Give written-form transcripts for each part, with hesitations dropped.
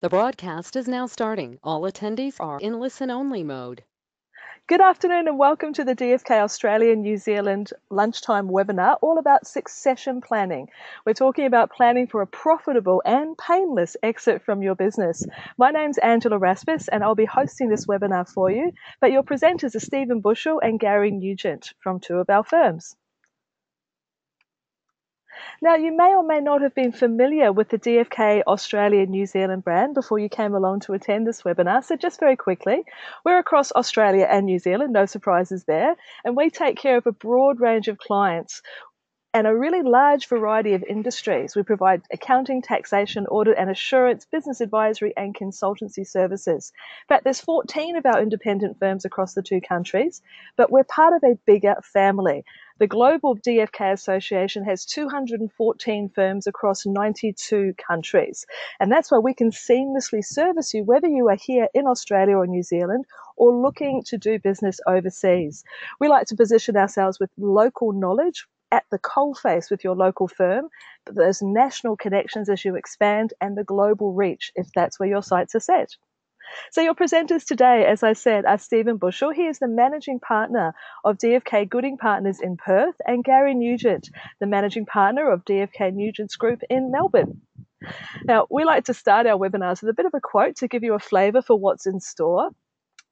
The broadcast is now starting. All attendees are in listen-only mode. Good afternoon and welcome to the DFK Australia New Zealand lunchtime webinar all about succession planning. We're talking about planning for a profitable and painless exit from your business. My name's Angela Raspis and I'll be hosting this webinar for you, but your presenters are Stephen Bushell and Gary Nugent from two of our firms. Now, you may or may not have been familiar with the DFK Australia New Zealand brand before you came along to attend this webinar. So just very quickly, we're across Australia and New Zealand, no surprises there, and we take care of a broad range of clients and a really large variety of industries. We provide accounting, taxation, audit and assurance, business advisory and consultancy services. In fact, there's 14 of our independent firms across the two countries, but we're part of a bigger family. The Global DFK Association has 214 firms across 92 countries. And that's why we can seamlessly service you, whether you are here in Australia or New Zealand or looking to do business overseas. We like to position ourselves with local knowledge at the coalface with your local firm, but those national connections as you expand and the global reach if that's where your sights are set. So your presenters today, as I said, are Stephen Bushell. He is the managing partner of DFK Gooding Partners in Perth, and Gary Nugent, the managing partner of DFK Nugents Group in Melbourne. Now, we like to start our webinars with a bit of a quote to give you a flavour for what's in store.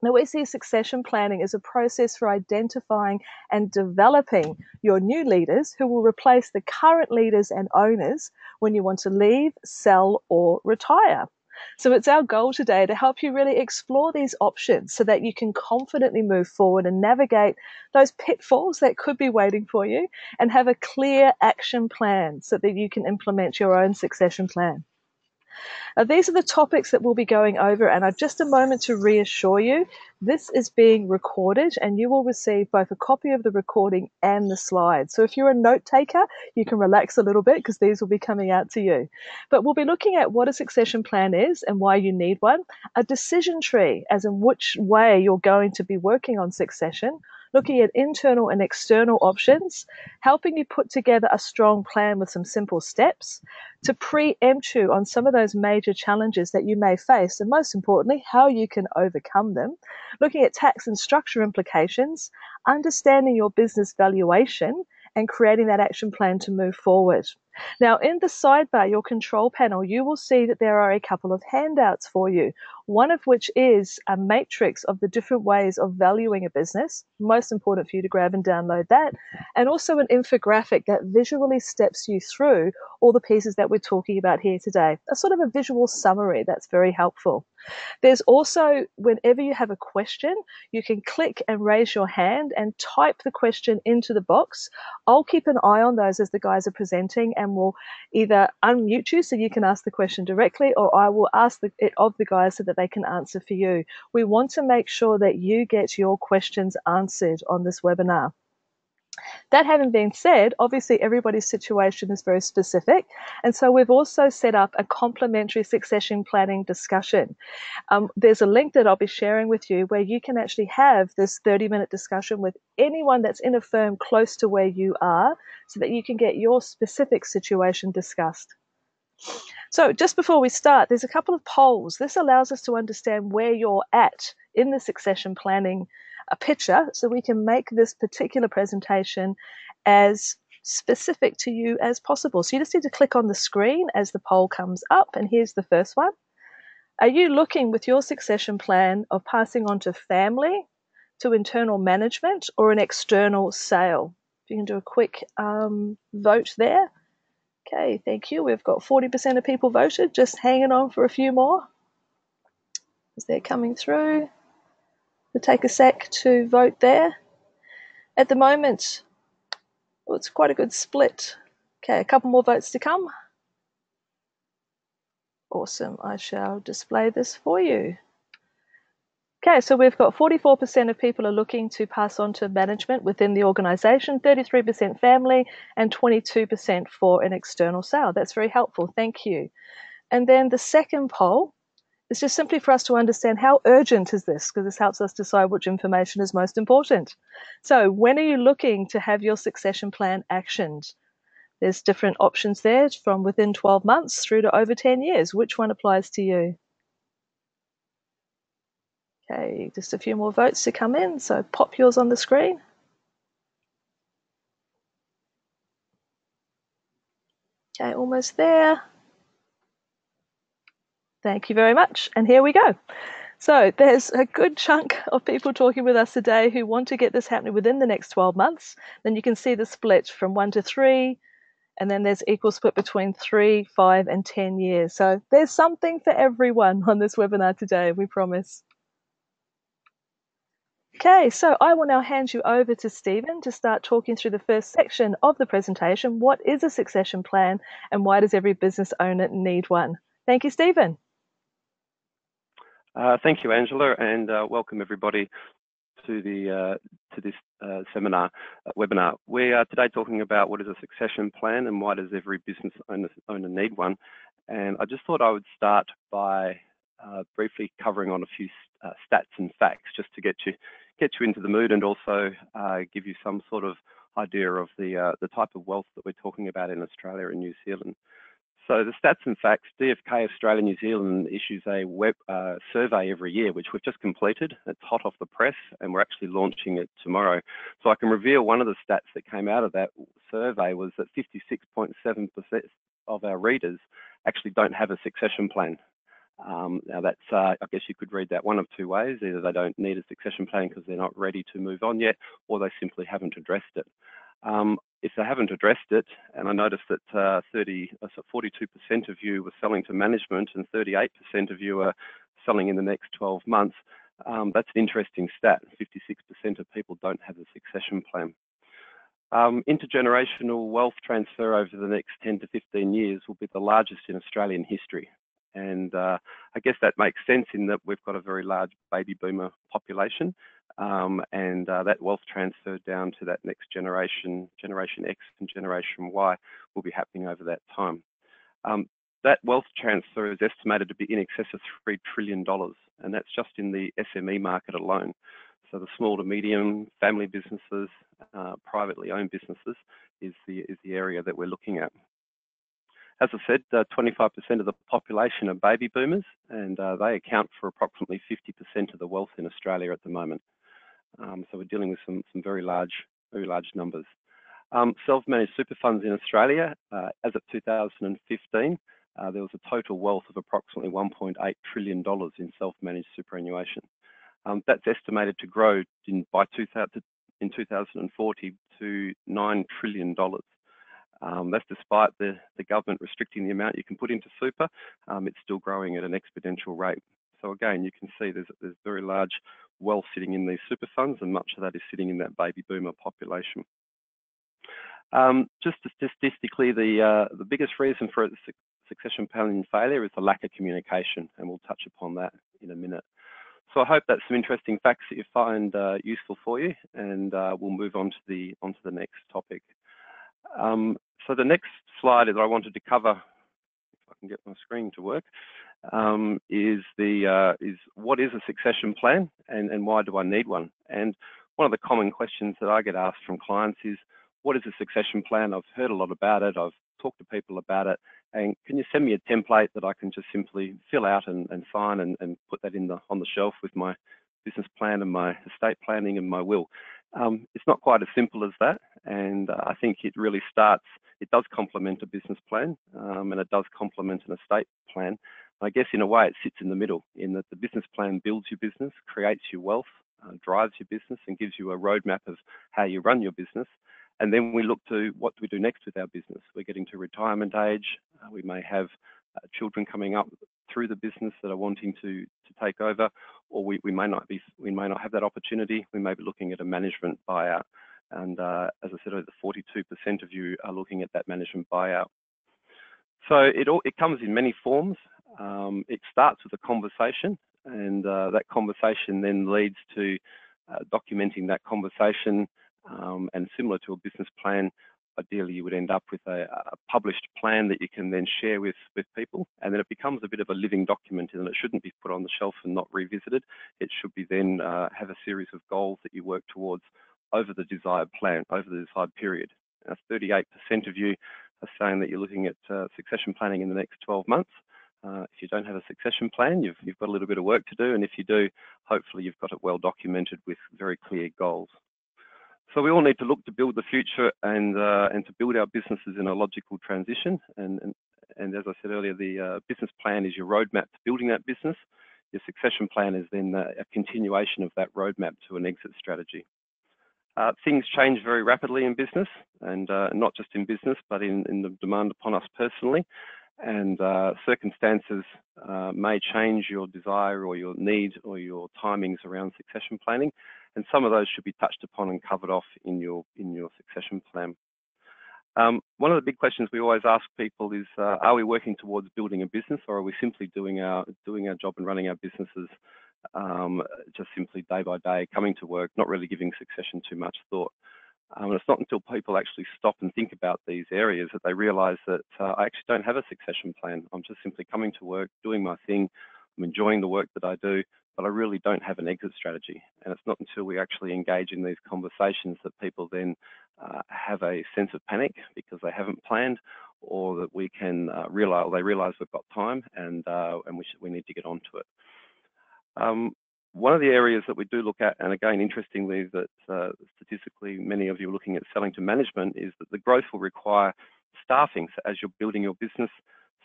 Now, we see succession planning as a process for identifying and developing your new leaders who will replace the current leaders and owners when you want to leave, sell, or retire. So it's our goal today to help you really explore these options so that you can confidently move forward and navigate those pitfalls that could be waiting for you and have a clear action plan so that you can implement your own succession plan. Now, these are the topics that we'll be going over, and I've just a moment to reassure you, this is being recorded and you will receive both a copy of the recording and the slides. So if you're a note taker, you can relax a little bit because these will be coming out to you. But we'll be looking at what a succession plan is and why you need one, a decision tree, as in which way you're going to be working on succession, looking at internal and external options, helping you put together a strong plan with some simple steps to preempt you on some of those major challenges that you may face, and most importantly, how you can overcome them, looking at tax and structure implications, understanding your business valuation, and creating that action plan to move forward. Now, in the sidebar, your control panel, you will see that there are a couple of handouts for you, one of which is a matrix of the different ways of valuing a business, most important for you to grab and download that, and also an infographic that visually steps you through all the pieces that we're talking about here today, a sort of a visual summary that's very helpful. There's also, whenever you have a question, you can click and raise your hand and type the question into the box. I'll keep an eye on those as the guys are presenting and will either unmute you so you can ask the question directly, or I will ask it of the guys so that they can answer for you. We want to make sure that you get your questions answered on this webinar. That having been said, obviously everybody's situation is very specific, and so we've also set up a complimentary succession planning discussion. There's a link that I'll be sharing with you where you can actually have this 30-minute discussion with anyone that's in a firm close to where you are so that you can get your specific situation discussed. So just before we start, there's a couple of polls. This allows us to understand where you're at in the succession planning picture so we can make this particular presentation as specific to you as possible. So you just need to click on the screen as the poll comes up, and here's the first one. Are you looking with your succession plan of passing on to family, to internal management, or an external sale? If you can do a quick vote there. Okay, thank you. We've got 40% of people voted, just hanging on for a few more as they're coming through. So take a sec to vote there. At the moment, well, it's quite a good split. Okay, a couple more votes to come. Awesome, I shall display this for you. Okay, so we've got 44% of people are looking to pass on to management within the organisation, 33% family, and 22% for an external sale. That's very helpful, thank you. And then the second poll is just simply for us to understand how urgent is this, because this helps us decide which information is most important. So when are you looking to have your succession plan actioned? There's different options there from within 12 months through to over 10 years. Which one applies to you? Okay, just a few more votes to come in, so pop yours on the screen. Okay, almost there. Thank you very much, and here we go. So there's a good chunk of people talking with us today who want to get this happening within the next 12 months. Then you can see the split from 1 to 3, and then there's equal split between 3, 5, and 10 years. So there's something for everyone on this webinar today, we promise. Okay, so I will now hand you over to Stephen to start talking through the first section of the presentation. What is a succession plan, and why does every business owner need one? Thank you, Stephen. Thank you, Angela, and welcome everybody to this webinar. We are today talking about what is a succession plan and why does every business owner need one. And I just thought I would start by briefly covering on a few stats and facts just to get you into the mood and also give you some sort of idea of the type of wealth that we're talking about in Australia and New Zealand. So the stats and facts, DFK Australia New Zealand issues a web survey every year, which we've just completed. It's hot off the press and we're actually launching it tomorrow. So I can reveal one of the stats that came out of that survey was that 56.7% of our readers actually don't have a succession plan. Now that's, I guess you could read that one of two ways. Either they don't need a succession plan because they're not ready to move on yet, or they simply haven't addressed it. If they haven't addressed it, and I noticed that 42% of you were selling to management and 38% of you are selling in the next 12 months, that's an interesting stat. 56% of people don't have a succession plan. Intergenerational wealth transfer over the next 10 to 15 years will be the largest in Australian history. And I guess that makes sense in that we've got a very large baby boomer population. And that wealth transfer down to that next generation, Generation X and Generation Y, will be happening over that time. That wealth transfer is estimated to be in excess of $3 trillion, and that's just in the SME market alone. So the small to medium family businesses, privately owned businesses is the area that we're looking at. As I said, 25% of the population are baby boomers, and they account for approximately 50% of the wealth in Australia at the moment. So we're dealing with some very large numbers. Self-managed super funds in Australia, as of 2015, there was a total wealth of approximately $1.8 trillion in self-managed superannuation. That's estimated to grow in 2040 to $9 trillion. That's despite the government restricting the amount you can put into super. It's still growing at an exponential rate. So again, you can see there's very large wealth sitting in these super funds, and much of that is sitting in that baby boomer population. Just statistically, the biggest reason for succession planning failure is the lack of communication, and we'll touch upon that in a minute. So I hope that's some interesting facts that you find useful for you, and we'll move on to the next topic. So the next slide that I wanted to cover, if I can get my screen to work, is what is a succession plan and why do I need one? And one of the common questions that I get asked from clients is, what is a succession plan? I've heard a lot about it. I've talked to people about it. And can you send me a template that I can just simply fill out and sign and put that on the shelf with my business plan and my estate planning and my will? It's not quite as simple as that. And I think it really it does complement a business plan, and it does complement an estate plan. I guess in a way it sits in the middle, in that the business plan builds your business, creates your wealth, drives your business, and gives you a roadmap of how you run your business. And then we look to what do we do next with our business. We're getting to retirement age. We may have children coming up through the business that are wanting to take over, or we may not have that opportunity. We may be looking at a management buyout. And as I said, over 42% of you are looking at that management buyout. So it comes in many forms. It starts with a conversation, and that conversation then leads to documenting that conversation. And similar to a business plan, ideally you would end up with a published plan that you can then share with people, and then it becomes a bit of a living document, and it shouldn't be put on the shelf and not revisited. It should be then have a series of goals that you work towards over the desired plan, over the desired period. 38% of you are saying that you're looking at succession planning in the next 12 months. If you don't have a succession plan, you've got a little bit of work to do, and if you do, hopefully you've got it well documented with very clear goals. So we all need to look to build the future and to build our businesses in a logical transition. And as I said earlier, the business plan is your roadmap to building that business. Your succession plan is then a continuation of that roadmap to an exit strategy. Things change very rapidly in business, and not just in business, but in the demand upon us personally. And circumstances may change your desire or your need or your timings around succession planning, and some of those should be touched upon and covered off in your succession plan. One of the big questions we always ask people is, are we working towards building a business, or are we simply doing our job and running our businesses just simply day by day, coming to work, not really giving succession too much thought? And it's not until people actually stop and think about these areas that they realise that I actually don't have a succession plan. I'm just simply coming to work, doing my thing. I'm enjoying the work that I do, but I really don't have an exit strategy. And it's not until we actually engage in these conversations that people then have a sense of panic because they haven't planned, or that we can realise we've got time and we need to get onto it. One of the areas that we do look at, and again, interestingly, that statistically many of you are looking at selling to management, is that the growth will require staffing. So as you're building your business,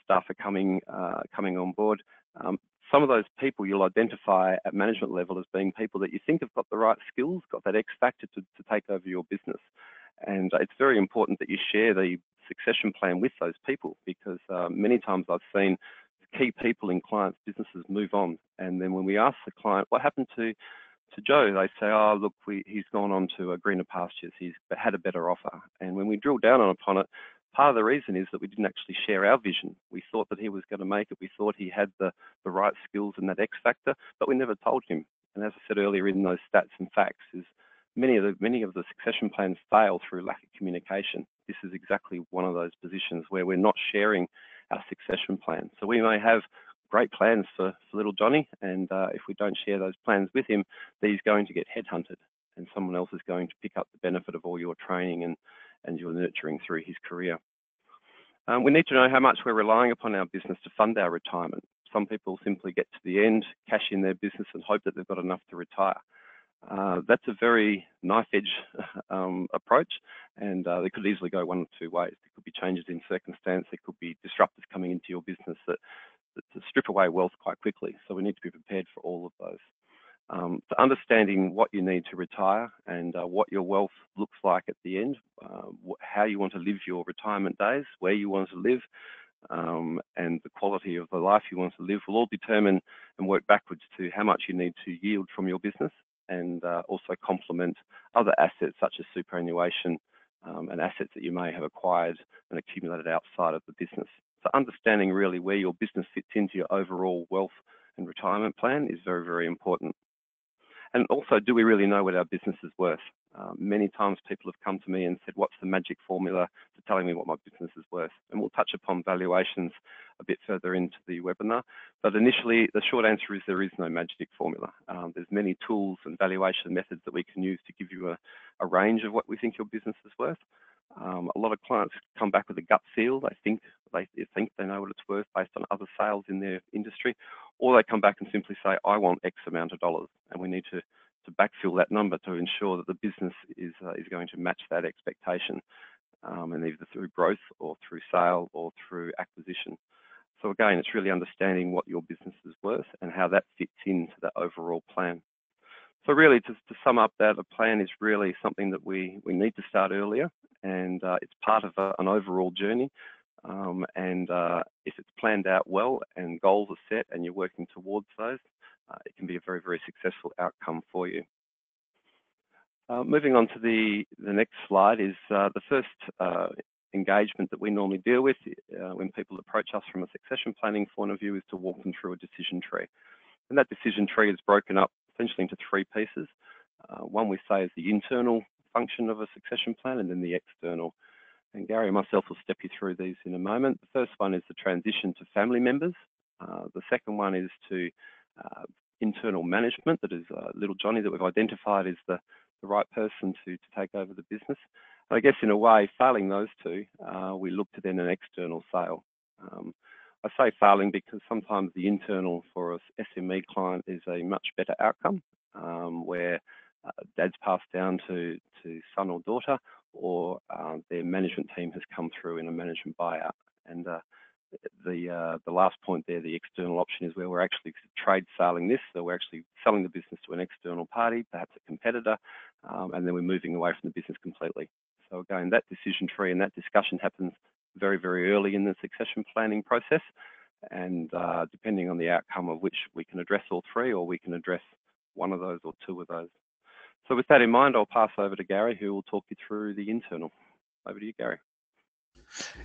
staff are coming on board. Some of those people you'll identify at management level as being people that you think have got the right skills, got that X factor to take over your business. And it's very important that you share the succession plan with those people, because many times I've seen key people in clients' businesses move on, and then when we ask the client what happened to Joe, they say, oh look, he's gone on to greener pastures, he's had a better offer. And when we drill down upon it, part of the reason is that we didn't actually share our vision. We thought that he was going to make it, we thought he had the right skills and that X factor, but we never told him. And as I said earlier in those stats and facts, is many of the succession plans fail through lack of communication. This is exactly one of those positions where we're not sharing our succession plan. So we may have great plans for little Johnny, and if we don't share those plans with him, he's going to get headhunted, and someone else is going to pick up the benefit of all your training and your nurturing through his career. We need to know how much we're relying upon our business to fund our retirement. Some people simply get to the end, cash in their business and hope that they've got enough to retire. That's a very knife-edge approach, and they could easily go one of two ways. There could be changes in circumstance, there could be disruptors coming into your business that strip away wealth quite quickly. So we need to be prepared for all of those. So understanding what you need to retire and what your wealth looks like at the end, how you want to live your retirement days, where you want to live, and the quality of the life you want to live will all determine and work backwards to how much you need to yield from your business, and also complement other assets such as superannuation and assets that you may have acquired and accumulated outside of the business. So understanding really where your business fits into your overall wealth and retirement plan is very, very important. And also, do we really know what our business is worth? Many times people have come to me and said, what's the magic formula to telling me what my business is worth? And we'll touch upon valuations a bit further into the webinar. But initially, the short answer is there is no magic formula. There's many tools and valuation methods that we can use to give you a range of what we think your business is worth. A lot of clients come back with a gut feel. They think they know what it's worth based on other sales in their industry, or they come back and simply say, I want X amount of dollars, and we need to backfill that number to ensure that the business is going to match that expectation, and either through growth or through sale or through acquisition. So again, it's really understanding what your business is worth and how that fits into the overall plan. So really, to sum up that, a plan is really something that we need to start earlier, and it's part of an overall journey. And if it's planned out well and goals are set and you're working towards those, it can be a very, very successful outcome for you. Moving on to the next slide is the first engagement that we normally deal with when people approach us from a succession planning point of view is to walk them through a decision tree. And that decision tree is broken up essentially into three pieces. One we say is the internal function of a succession plan, and then the external. And Gary and myself will step you through these in a moment. The first one is the transition to family members. The second one is to internal management, that is little Johnny that we've identified as the right person to take over the business. And I guess in a way, failing those two, we look to then an external sale. I say failing because sometimes the internal for a SME client is a much better outcome, where dad's passed down to son or daughter, or their management team has come through in a management buyout. And the last point there, the external option, is where we're actually trade selling this. So we're actually selling the business to an external party, perhaps a competitor, and then we're moving away from the business completely. So again, that decision tree and that discussion happens very, very early in the succession planning process. And depending on the outcome of which, we can address all three, or we can address one of those or two of those. So with that in mind, I'll pass over to Gary, who will talk you through the internal. Over to you, Gary.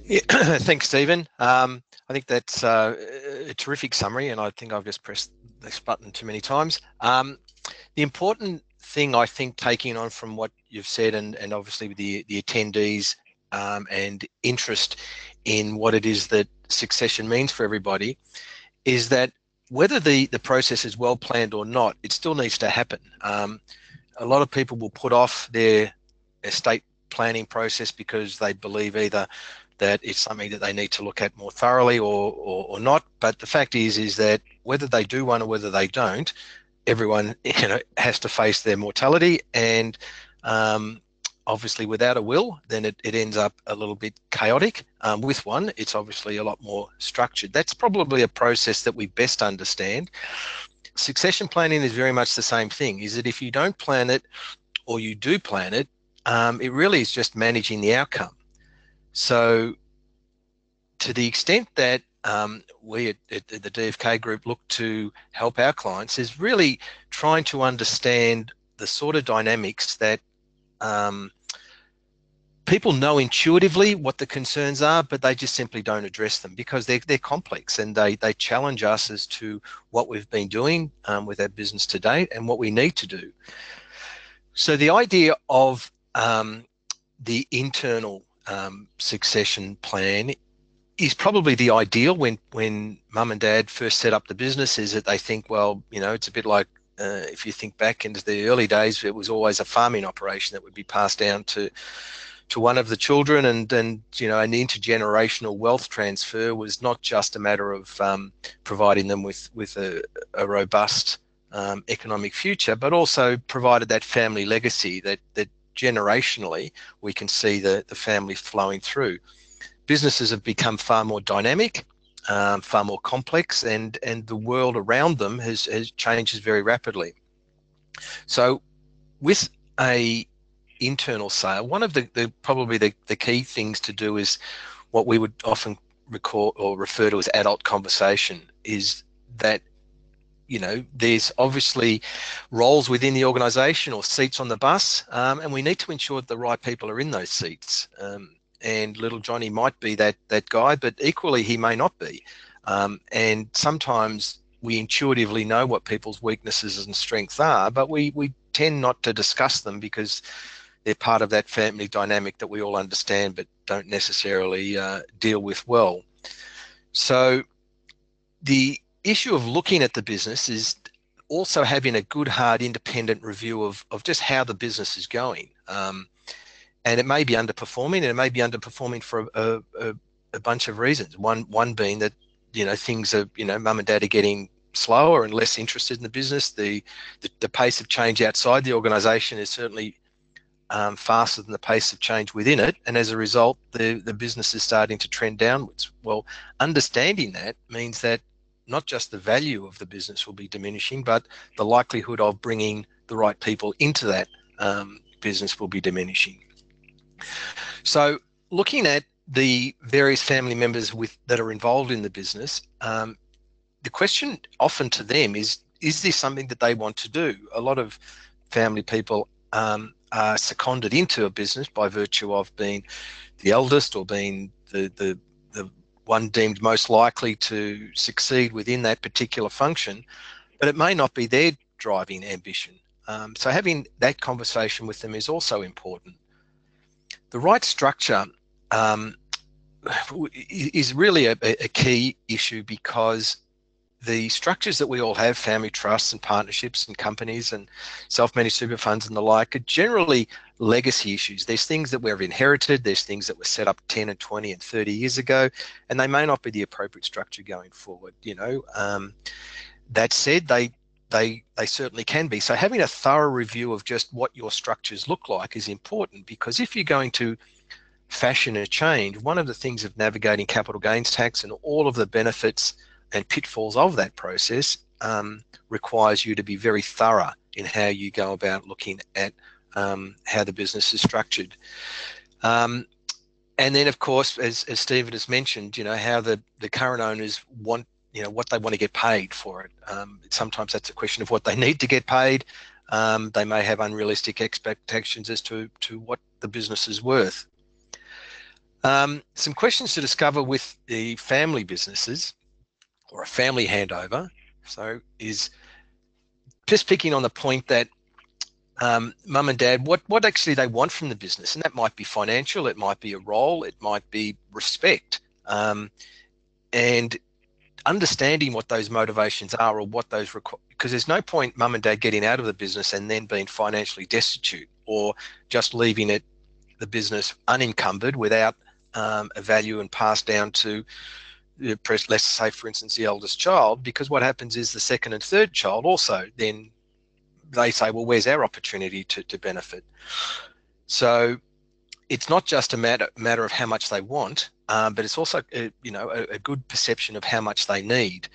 Yeah, thanks, Stephen. I think that's a terrific summary, and I think I've just pressed this button too many times. The important thing, I think, taking on from what you've said, and obviously with the attendees and interest in what it is that succession means for everybody, is that whether the process is well planned or not, it still needs to happen. A lot of people will put off their estate planning process because they believe either that it's something that they need to look at more thoroughly or not. But the fact is that whether they do one or whether they don't, everyone has to face their mortality, and obviously without a will, then it ends up a little bit chaotic. With one, it's obviously a lot more structured. That's probably a process that we best understand. Succession planning is very much the same thing, is that if you don't plan it or you do plan it, it really is just managing the outcome. So to the extent that we at the DFK Group look to help our clients, is really trying to understand the sort of dynamics that people know intuitively what the concerns are, but they just simply don't address them because they're complex, and they challenge us as to what we've been doing with our business to date and what we need to do. So the idea of the internal succession plan is probably the ideal when mum and dad first set up the business, is that they think, well, it's a bit like if you think back into the early days, it was always a farming operation that would be passed down to one of the children, and an intergenerational wealth transfer was not just a matter of providing them with a robust economic future, but also provided that family legacy that generationally we can see the family flowing through. Businesses have become far more dynamic, far more complex, and the world around them has changes very rapidly. So with a internal sale, one of the probably the key things to do is what we would often recall or refer to as adult conversation, is that there's obviously roles within the organisation or seats on the bus, and we need to ensure that the right people are in those seats. And little Johnny might be that guy, but equally he may not be. And sometimes we intuitively know what people's weaknesses and strengths are, but we tend not to discuss them because they're part of that family dynamic that we all understand but don't necessarily deal with well. So the issue of looking at the business is also having a good, hard, independent review of just how the business is going. And it may be underperforming, and it may be underperforming for a bunch of reasons. One being that, things are, mum and dad are getting slower and less interested in the business. The pace of change outside the organisation is certainly faster than the pace of change within it, and as a result, the business is starting to trend downwards. Well, understanding that means that not just the value of the business will be diminishing, but the likelihood of bringing the right people into that business will be diminishing. So looking at the various family members that are involved in the business, the question often to them is this something that they want to do? A lot of family people are seconded into a business by virtue of being the eldest or being the one deemed most likely to succeed within that particular function, but it may not be their driving ambition. So having that conversation with them is also important. The right structure is really a key issue, because the structures that we all have, family trusts and partnerships and companies and self-managed super funds and the like, are generally legacy issues. There's things that we've inherited, there's things that were set up 10 and 20 and 30 years ago, and they may not be the appropriate structure going forward. That said, they certainly can be. So having a thorough review of just what your structures look like is important, because if you're going to fashion a change, one of the things of navigating capital gains tax and all of the benefits and pitfalls of that process requires you to be very thorough in how you go about looking at how the business is structured. And then, of course, as Stephen has mentioned, how the current owners want, what they want to get paid for it. Sometimes that's a question of what they need to get paid. They may have unrealistic expectations as to what the business is worth. Some questions to discover with the family businesses or a family handover. So is just picking on the point that mum and dad, what actually they want from the business. And that might be financial, it might be a role, it might be respect. And understanding what those motivations are or what those require, because there's no point mum and dad getting out of the business and then being financially destitute, or just leaving the business unencumbered without a value and passed down to, let's say, for instance, the eldest child, because what happens is the second and third child also then they say, well, where's our opportunity to benefit? So it's not just a matter of how much they want, but it's also a good perception of how much they need.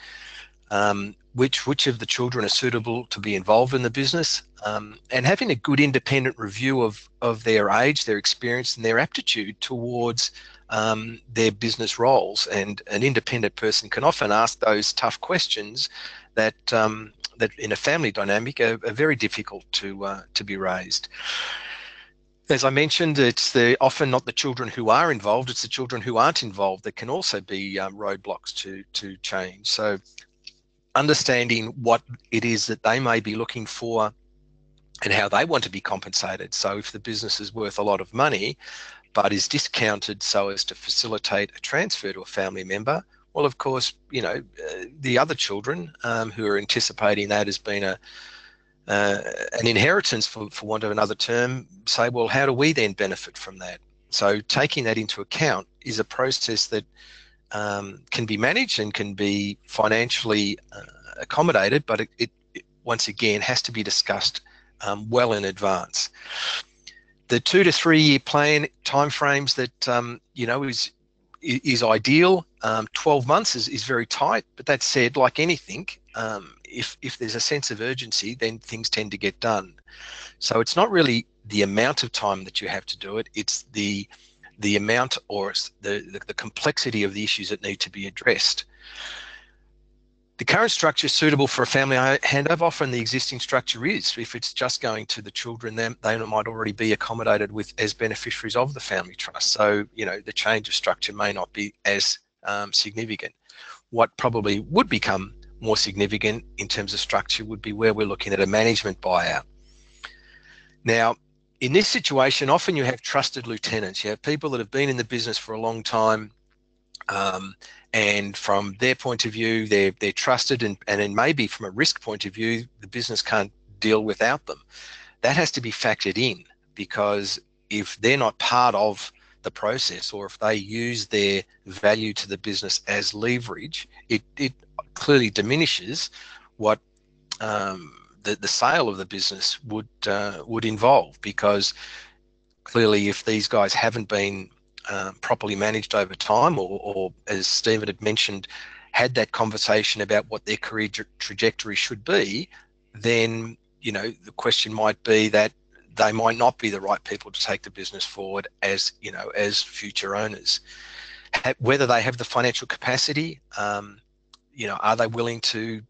Which of the children are suitable to be involved in the business, and having a good independent review of their age, their experience, and their aptitude towards their business roles. And an independent person can often ask those tough questions that in a family dynamic are very difficult to be raised. As I mentioned, it's often not the children who are involved, it's the children who aren't involved that can also be roadblocks to change. So understanding what it is that they may be looking for and how they want to be compensated. So if the business is worth a lot of money but is discounted so as to facilitate a transfer to a family member, well, of course, the other children who are anticipating that as being an inheritance, for want of another term, say, well, how do we then benefit from that? So taking that into account is a process that can be managed and can be financially accommodated, but it once again has to be discussed well in advance. The 2 to 3 year plan timeframes that is ideal. 12 months is very tight, but that said, like anything, if there's a sense of urgency, then things tend to get done. So it's not really the amount of time that you have to do it, it's the amount or the complexity of the issues that need to be addressed. The current structure is suitable for a family handover. Often the existing structure is. If it's just going to the children, then they might already be accommodated as beneficiaries of the family trust. So, the change of structure may not be as significant. What probably would become more significant in terms of structure would be where we're looking at a management buyout. Now, in this situation, often you have trusted lieutenants. You have people that have been in the business for a long time, and from their point of view, they're trusted, and then maybe from a risk point of view, the business can't deal without them. That has to be factored in, because if they're not part of the process, or if they use their value to the business as leverage, it clearly diminishes what the sale of the business would involve, because clearly if these guys haven't been properly managed over time, or as Stephen had mentioned, had that conversation about what their career trajectory should be, then the question might be that they might not be the right people to take the business forward as future owners. Whether they have the financial capacity, are they willing to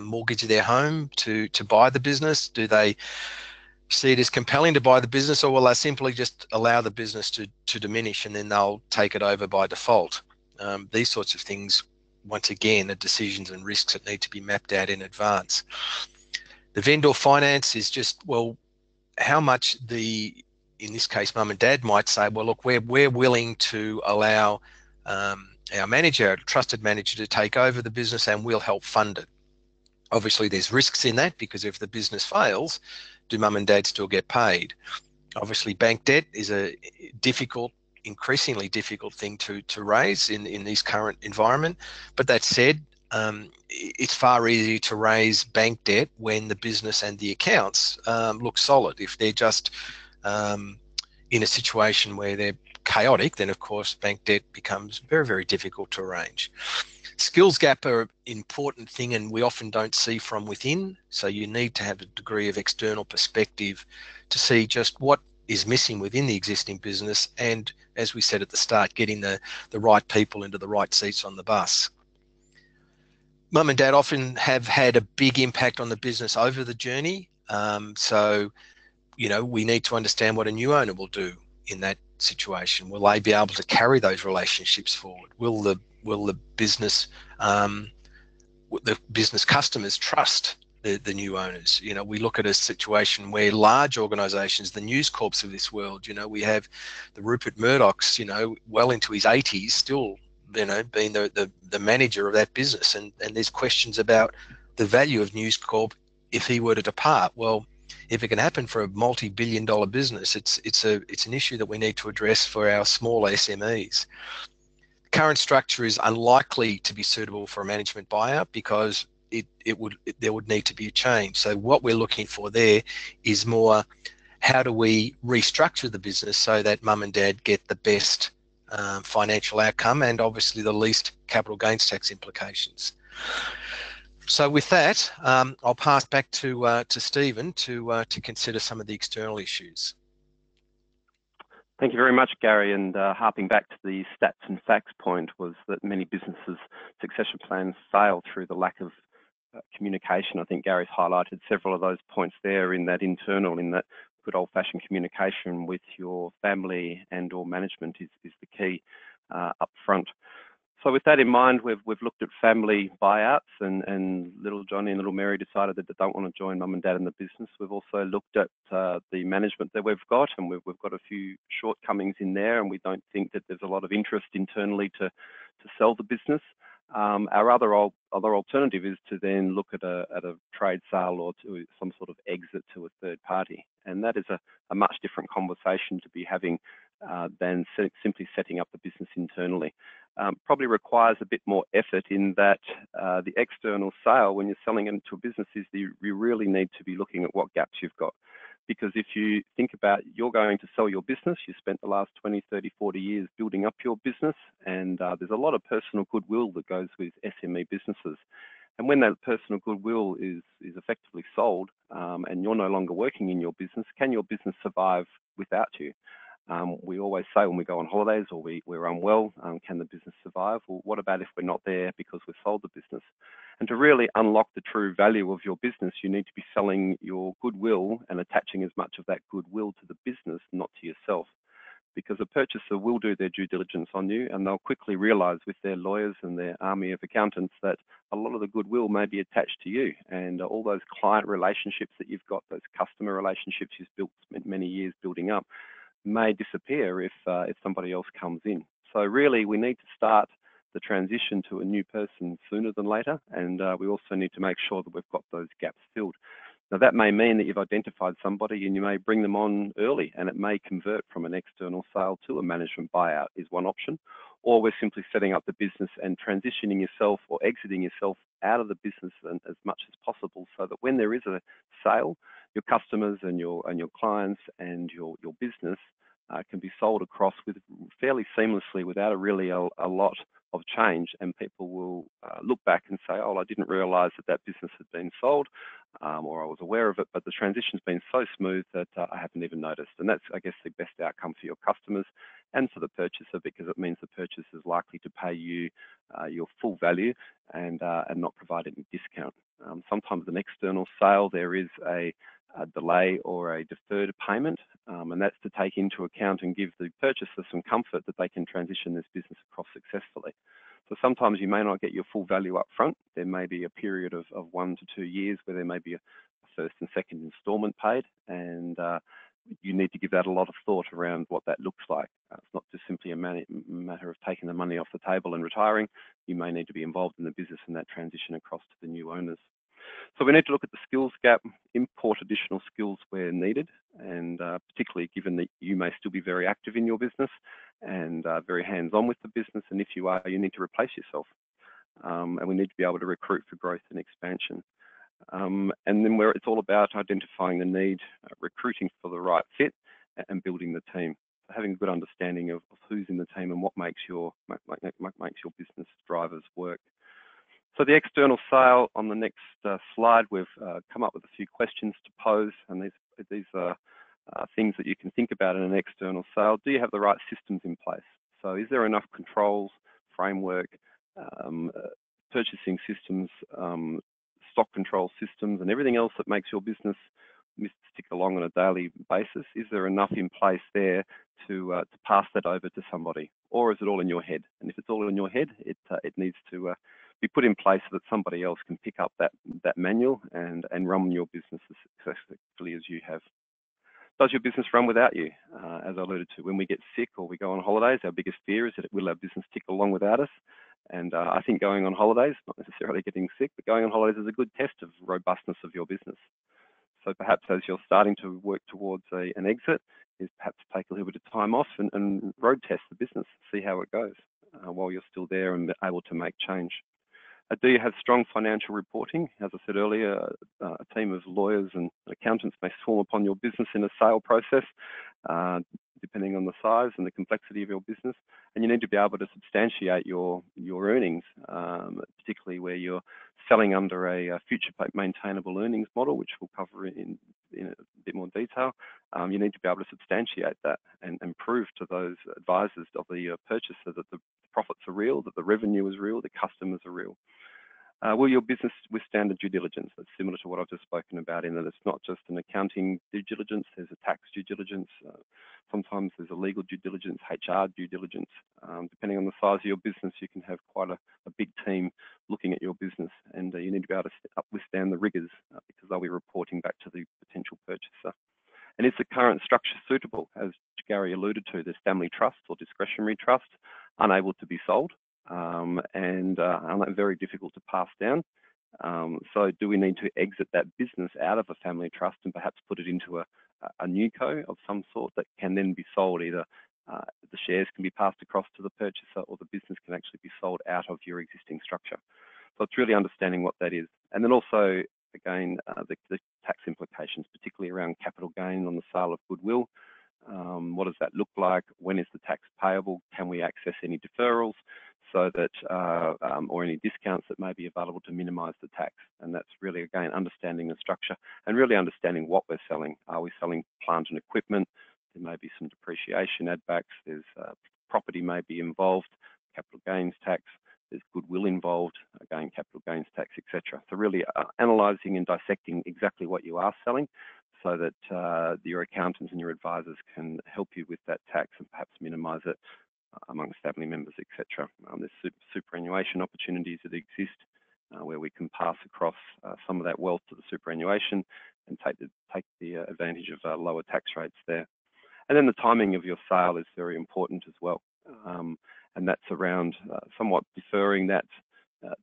mortgage their home to buy the business? Do they see it as compelling to buy the business, or will they simply just allow the business to diminish and then they'll take it over by default? These sorts of things, once again, are decisions and risks that need to be mapped out in advance. The vendor finance is just, well, how much in this case, mum and dad might say, well, look, we're willing to allow our manager, our trusted manager, to take over the business, and we'll help fund it. Obviously, there's risks in that, because if the business fails, do mum and dad still get paid? Obviously, bank debt is a increasingly difficult thing to raise in this current environment. But that said, it's far easier to raise bank debt when the business and the accounts look solid. If they're just in a situation where they're chaotic, then of course bank debt becomes very, very difficult to arrange. Skills gap are an important thing, and we often don't see from within. So you need to have a degree of external perspective to see just what is missing within the existing business, and as we said at the start, getting the right people into the right seats on the bus. Mum and dad often have had a big impact on the business over the journey. So, we need to understand what a new owner will do in that situation. Will they be able to carry those relationships forward? Will the business customers trust the new owners? We look at a situation where large organisations, the News Corps of this world, we have the Rupert Murdoch's, well into his 80s, still, being the manager of that business, and there's questions about the value of News Corp if he were to depart. Well, if it can happen for a multi-billion-dollar business, it's an issue that we need to address for our smaller SMEs. Current structure is unlikely to be suitable for a management buyout, because there would need to be a change. So what we're looking for there is more, how do we restructure the business so that mum and dad get the best financial outcome, and obviously the least capital gains tax implications. So with that, I'll pass back to Stephen to consider some of the external issues. Thank you very much, Gary. And harping back to the stats and facts point, was that many businesses' succession plans fail through the lack of communication. I think Gary's highlighted several of those points there, in that good old-fashioned communication with your family and or management is the key up front. So with that in mind, we've looked at family buyouts, and little Johnny and little Mary decided that they don't want to join mum and dad in the business. We've also looked at the management that we've got, and we've got a few shortcomings in there, and we don't think that there's a lot of interest internally to sell the business. Our other alternative is to then look at a trade sale or to some sort of exit to a third party, and that is a much different conversation to be having than simply setting up the business internally. Probably requires a bit more effort, in that the external sale, when you're selling it into a business, is you really need to be looking at what gaps you've got. Because if you think about, you're going to sell your business, you spent the last 20, 30, 40 years building up your business, and there's a lot of personal goodwill that goes with SME businesses. And when that personal goodwill is effectively sold, and you're no longer working in your business, can your business survive without you? We always say when we go on holidays or we're unwell, can the business survive? Well, what about if we're not there because we've sold the business? And to really unlock the true value of your business, you need to be selling your goodwill and attaching as much of that goodwill to the business, not to yourself. Because a purchaser will do their due diligence on you, and they'll quickly realise with their lawyers and their army of accountants that a lot of the goodwill may be attached to you, and all those client relationships that you've got, those customer relationships you've built, spent many years building up, may disappear if somebody else comes in. So really, we need to start the transition to a new person sooner than later, and we also need to make sure that we've got those gaps filled. Now, that may mean that you've identified somebody and you may bring them on early, and it may convert from an external sale to a management buyout is one option, or we're simply setting up the business and transitioning yourself or exiting yourself out of the business as much as possible, so that when there is a sale, your customers and your clients and your business can be sold across with fairly seamlessly, without really a lot of change, and people will look back and say, oh, I didn't realise that business had been sold, or I was aware of it, but the transition's been so smooth that I haven't even noticed. And that's, I guess, the best outcome for your customers and for the purchaser, because it means the purchaser is likely to pay you your full value and not provide any discount. Sometimes an external sale, there is a delay or a deferred payment, and that's to take into account and give the purchaser some comfort that they can transition this business across successfully. So sometimes you may not get your full value up front. There may be a period of 1 to 2 years where there may be a first and second instalment paid, and you need to give that a lot of thought around what that looks like. It's not just simply a matter of taking the money off the table and retiring. You may need to be involved in the business and that transition across to the new owners. So we need to look at the skills gap, import additional skills where needed, and particularly given that you may still be very active in your business and very hands-on with the business, and if you are, you need to replace yourself. And we need to be able to recruit for growth and expansion. And then where it's all about identifying the need, recruiting for the right fit, and building the team. So having a good understanding of who's in the team and what makes your business drivers work. So the external sale, on the next slide, we've come up with a few questions to pose, and these are things that you can think about in an external sale. Do you have the right systems in place? So is there enough controls, framework, purchasing systems, stock control systems, and everything else that makes your business tick along on a daily basis? Is there enough in place there to pass that over to somebody, or is it all in your head? And if it's all in your head, it needs to be put in place so that somebody else can pick up that manual and run your business as successfully as you have. Does your business run without you? As I alluded to, when we get sick or we go on holidays, our biggest fear is that will our business tick along without us? And I think going on holidays, not necessarily getting sick, but going on holidays is a good test of robustness of your business. So perhaps as you're starting to work towards an exit, is perhaps take a little bit of time off and road test the business, see how it goes while you're still there and able to make change. Do you have strong financial reporting? As I said earlier, a team of lawyers and accountants may swarm upon your business in a sale process, depending on the size and the complexity of your business. And you need to be able to substantiate your earnings, particularly where you're selling under a future maintainable earnings model, which we'll cover in a bit more detail. You need to be able to substantiate that and prove to those advisors of the purchaser that the profits are real, that the revenue is real, the customers are real. Will your business withstand a due diligence? That's similar to what I've just spoken about, in that it's not just an accounting due diligence, there's a tax due diligence, sometimes there's a legal due diligence, HR due diligence. Depending on the size of your business, you can have quite a big team looking at your business, and you need to be able to withstand the rigours because they'll be reporting back to the potential purchaser. And is the current structure suitable? As Gary alluded to, there's family trust or discretionary trust, unable to be sold, and very difficult to pass down. So do we need to exit that business out of a family trust and perhaps put it into a new co of some sort that can then be sold? Either the shares can be passed across to the purchaser, or the business can actually be sold out of your existing structure. So it's really understanding what that is. And then also, again, the tax implications, particularly around capital gain on the sale of goodwill. What does that look like? When is the tax payable? Can we access any deferrals so that, or any discounts that may be available to minimise the tax? And that's really, again, understanding the structure and really understanding what we're selling. Are we selling plant and equipment? There may be some depreciation add backs. There's property may be involved, capital gains tax. There's goodwill involved, again, capital gains tax, etc. So really analysing and dissecting exactly what you are selling, so that your accountants and your advisors can help you with that tax and perhaps minimise it amongst family members, etc. There's superannuation opportunities that exist where we can pass across some of that wealth to the superannuation and take the advantage of lower tax rates there. And then the timing of your sale is very important as well. And that's around somewhat deferring that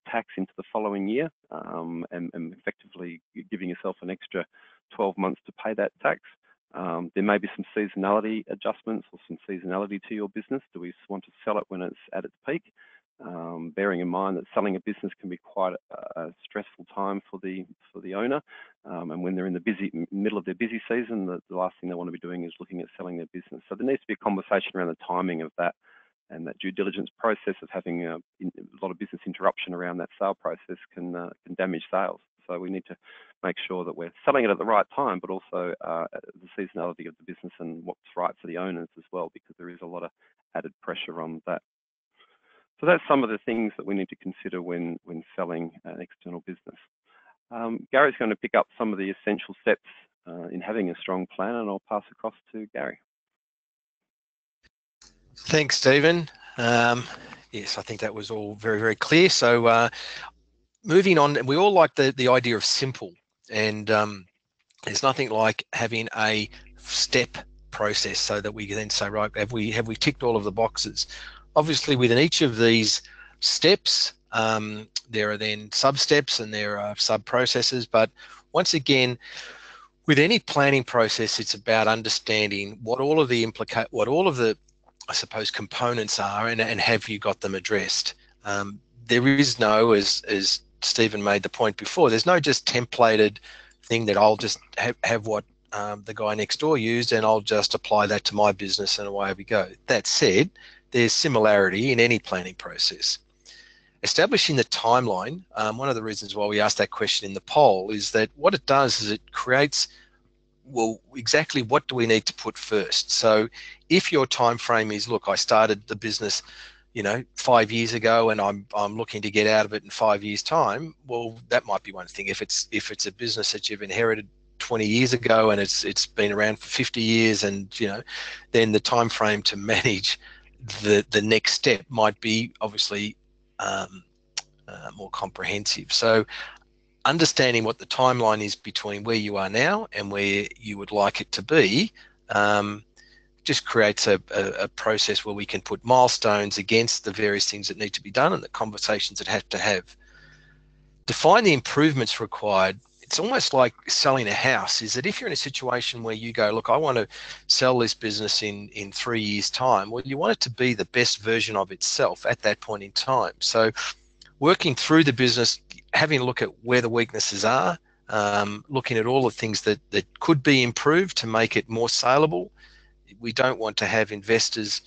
tax into the following year and effectively giving yourself an extra 12 months to pay that tax. There may be some seasonality adjustments or some seasonality to your business. Do we want to sell it when it's at its peak? Bearing in mind that selling a business can be quite a stressful time for the owner, and when they're in the middle of their busy season, the last thing they want to be doing is looking at selling their business. So there needs to be a conversation around the timing of that, and that due diligence process of having a lot of business interruption around that sale process can damage sales. So we need to make sure that we're selling it at the right time, but also the seasonality of the business and what's right for the owners as well, because there is a lot of added pressure on that. So that's some of the things that we need to consider when selling an external business. Gary's going to pick up some of the essential steps in having a strong plan, and I'll pass across to Gary. Thanks, Stephen. Yes, I think that was all very, very clear. So moving on, we all like the idea of simple, and there's nothing like having a step process so that we can then say, right, have we ticked all of the boxes? Obviously, within each of these steps, there are then sub-steps and there are sub-processes. But once again, with any planning process, it's about understanding what all of the I suppose, components are, and have you got them addressed. There is no, as Stephen made the point before, there's no just templated thing that I'll just have what the guy next door used and I'll just apply that to my business and away we go. That said, there's similarity in any planning process. Establishing the timeline, one of the reasons why we asked that question in the poll is that what it does is it creates, well, exactly what do we need to put first. So if your time frame is, look, I started the business 5 years ago and I'm looking to get out of it in 5 years time, well, that might be one thing. If it's a business that you've inherited 20 years ago and it's been around for 50 years, and then the time frame to manage the next step might be obviously more comprehensive. So understanding what the timeline is between where you are now and where you would like it to be just creates a process where we can put milestones against the various things that need to be done and the conversations that have to have. Define the improvements required. It's almost like selling a house, is that if you're in a situation where you go, look, I want to sell this business in 3 years' time, well, you want it to be the best version of itself at that point in time. So working through the business, having a look at where the weaknesses are, looking at all the things that could be improved to make it more saleable. We don't want to have investors,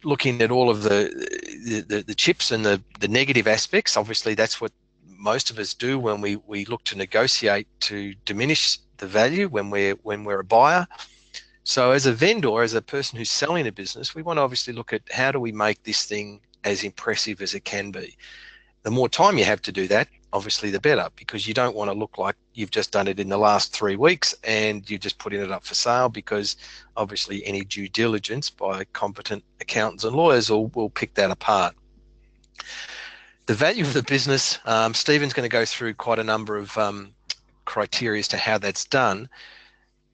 looking at all of the chips and the negative aspects. Obviously, that's what most of us do when we look to negotiate to diminish the value when we're a buyer. So as a vendor, as a person who's selling a business, we want to obviously look at how do we make this thing as impressive as it can be. The more time you have to do that, obviously the better, because you don't want to look like you've just done it in the last 3 weeks and you're just putting it up for sale, because obviously any due diligence by competent accountants and lawyers will pick that apart. The value of the business, Stephen's going to go through quite a number of criteria as to how that's done,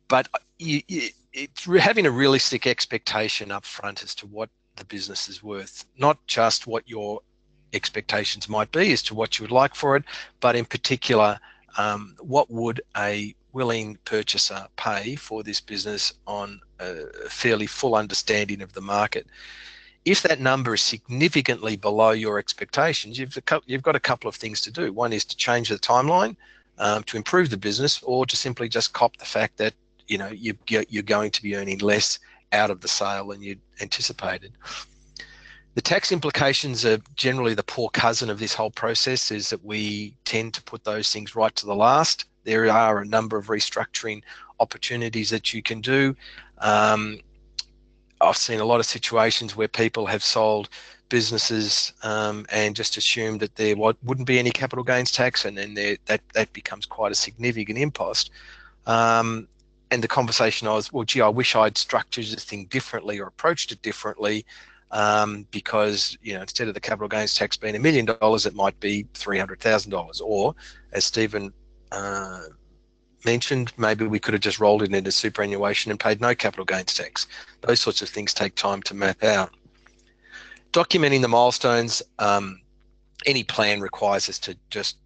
but it's having a realistic expectation up front as to what the business is worth, not just what your expectations might be as to what you would like for it, but in particular, what would a willing purchaser pay for this business on a fairly full understanding of the market. If that number is significantly below your expectations, you've got a couple of things to do. One is to change the timeline to improve the business, or to simply just cop the fact that you're going to be earning less out of the sale than you'd anticipated. The tax implications are generally the poor cousin of this whole process, is that we tend to put those things right to the last. There are a number of restructuring opportunities that you can do. I've seen a lot of situations where people have sold businesses and just assumed that there wouldn't be any capital gains tax, and then that becomes quite a significant impost. And the conversation was, well, gee, I wish I'd structured this thing differently or approached it differently, because instead of the capital gains tax being $1 million, it might be $300,000. Or, as Stephen mentioned, maybe we could have just rolled it into superannuation and paid no capital gains tax. Those sorts of things take time to map out. Documenting the milestones, any plan requires us to just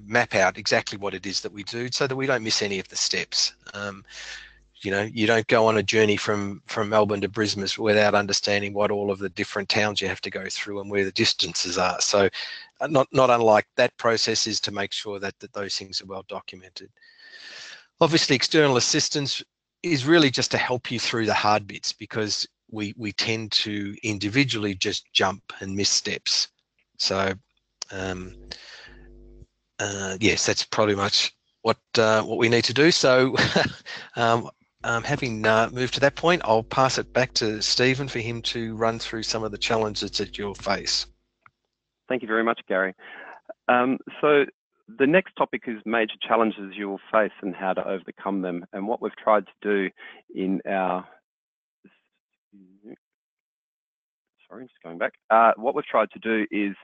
map out exactly what it is that we do so that we don't miss any of the steps. You don't go on a journey from Melbourne to Brisbane without understanding what all of the different towns you have to go through and where the distances are. So not unlike that process is to make sure that those things are well documented. Obviously, external assistance is really just to help you through the hard bits, because we tend to individually just jump and miss steps. So yes, that's probably much what we need to do. So having moved to that point, I'll pass it back to Stephen for him to run through some of the challenges that you'll face. Thank you very much, Gary. So the next topic is major challenges you will face and how to overcome them. And what we've tried to do in our, sorry, just going back. What we've tried to do is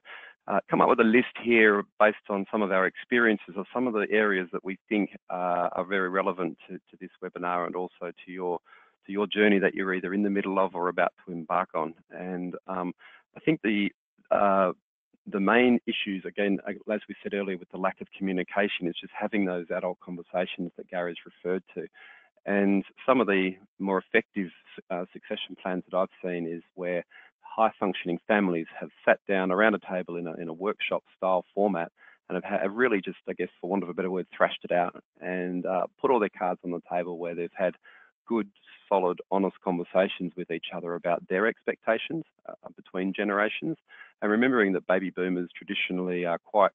come up with a list here based on some of our experiences of some of the areas that we think are very relevant to this webinar and also to your journey that you're either in the middle of or about to embark on. And I think the main issues, again, as we said earlier, with the lack of communication, is just having those adult conversations that Gary's referred to. And some of the more effective succession plans that I've seen is where high-functioning families have sat down around a table in a workshop-style format and have really just, I guess, for want of a better word, thrashed it out and put all their cards on the table, where they've had good, solid, honest conversations with each other about their expectations between generations, and remembering that baby boomers traditionally are quite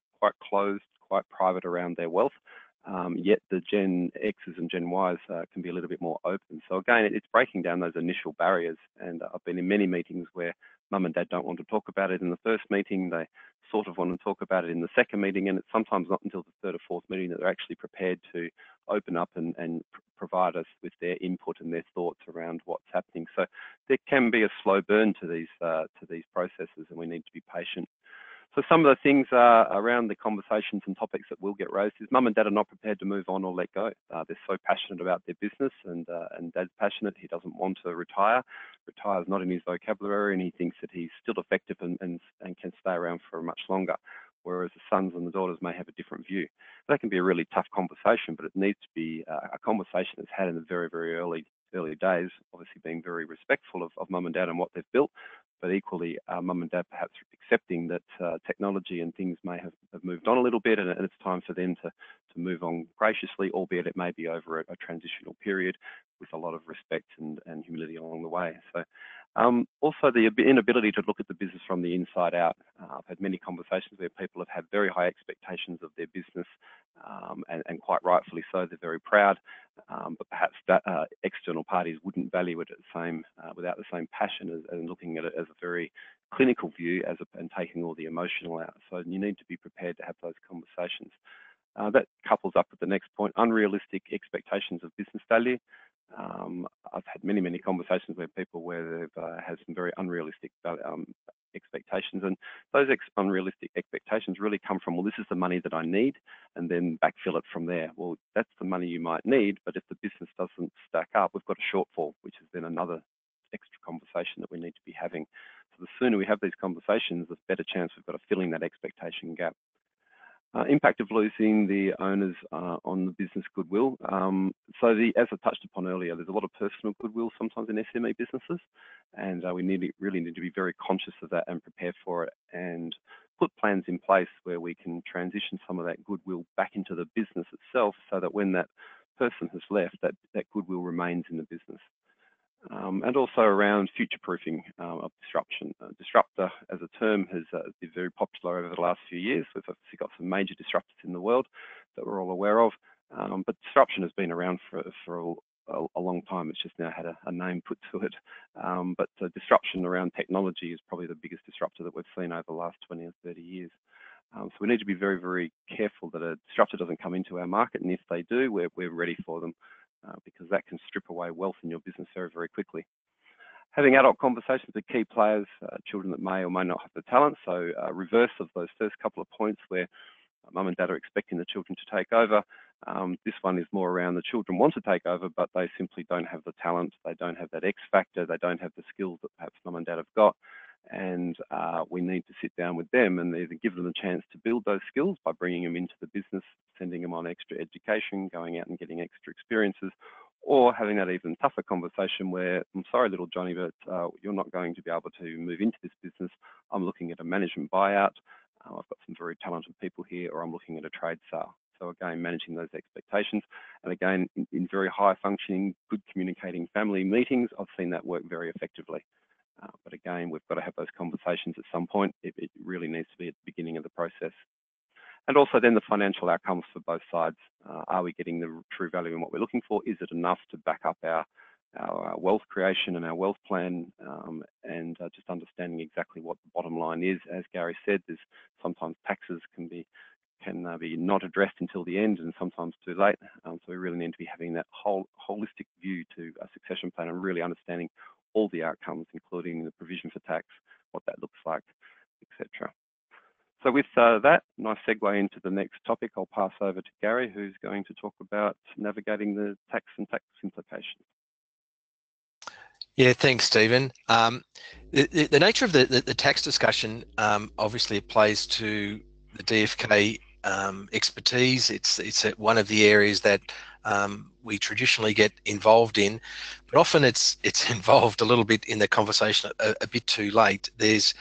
closed, quite private around their wealth. Yet the Gen X's and Gen Y's can be a little bit more open. So again, it's breaking down those initial barriers. And I've been in many meetings where mum and dad don't want to talk about it in the first meeting. They sort of want to talk about it in the second meeting, and it's sometimes not until the third or fourth meeting that they're actually prepared to open up and provide us with their input and their thoughts around what's happening. So there can be a slow burn to these processes, and we need to be patient. So some of the things around the conversations and topics that will get raised is mum and dad are not prepared to move on or let go. They're so passionate about their business, and dad's passionate. He doesn't want to retire. Retire is not in his vocabulary, and he thinks that he's still effective and can stay around for much longer, whereas the sons and the daughters may have a different view. That can be a really tough conversation, but it needs to be a conversation that's had in the very, very early days, obviously being very respectful of mum and dad and what they've built, but equally mum and dad perhaps accepting that technology and things may have moved on a little bit, and it's time for them to move on graciously, albeit it may be over a transitional period with a lot of respect and humility along the way. So also the inability to look at the business from the inside out. I've had many conversations where people have had very high expectations of their business, and quite rightfully so. They're very proud, but perhaps that external parties wouldn't value it without the same passion as looking at it as a very clinical view and taking all the emotional out. So you need to be prepared to have those conversations. That couples up with the next point: unrealistic expectations of business value. I've had many conversations where they've had some very unrealistic expectations, and those unrealistic expectations really come from, well, this is the money that I need, and then backfill it from there. Well, that's the money you might need, but if the business doesn't stack up, we've got a shortfall, which is then another extra conversation that we need to be having. So the sooner we have these conversations, the better chance we've got of filling that expectation gap. Impact of losing the owners on the business goodwill. As I touched upon earlier, there's a lot of personal goodwill sometimes in SME businesses, and we really need to be very conscious of that and prepare for it, and put plans in place where we can transition some of that goodwill back into the business itself, so that when that person has left, that goodwill remains in the business. And also around future-proofing of disruption. Disruptor as a term has been very popular over the last few years. We've obviously got some major disruptors in the world that we're all aware of, but disruption has been around for a long time. It's just now had a name put to it. But disruption around technology is probably the biggest disruptor that we've seen over the last 20 or 30 years. So we need to be very, very careful that a disruptor doesn't come into our market, and if they do, we're ready for them. Because that can strip away wealth in your business very, very quickly. Having adult conversations with key players, children that may or may not have the talent. So reverse of those first couple of points where mum and dad are expecting the children to take over. This one is more around the children want to take over, but they simply don't have the talent. They don't have that X factor. They don't have the skills that perhaps mum and dad have got. And we need to sit down with them and either give them a chance to build those skills by bringing them into the business, sending them on extra education, going out and getting extra experiences, or having that even tougher conversation where, I'm sorry, little Johnny, but you're not going to be able to move into this business. I'm looking at a management buyout. I've got some very talented people here, or I'm looking at a trade sale. So again, managing those expectations. And again, in very high functioning, good communicating family meetings, I've seen that work very effectively. But again, we've got to have those conversations at some point. It really needs to be at the beginning of the process. And also then the financial outcomes for both sides. Are we getting the true value in what we're looking for? Is it enough to back up our wealth creation and our wealth plan, and just understanding exactly what the bottom line is. As Gary said, there's sometimes taxes can be not addressed until the end, and sometimes too late. So we really need to be having that holistic view to a succession plan and really understanding all the outcomes, including the provision for tax, what that looks like, etc. So with that, nice segue into the next topic, I'll pass over to Gary, who's going to talk about navigating the tax and tax implications. Yeah, thanks, Stephen. The nature of the tax discussion obviously applies to the DFK expertise. It's one of the areas that we traditionally get involved in, but often it's involved a little bit in the conversation a bit too late. There's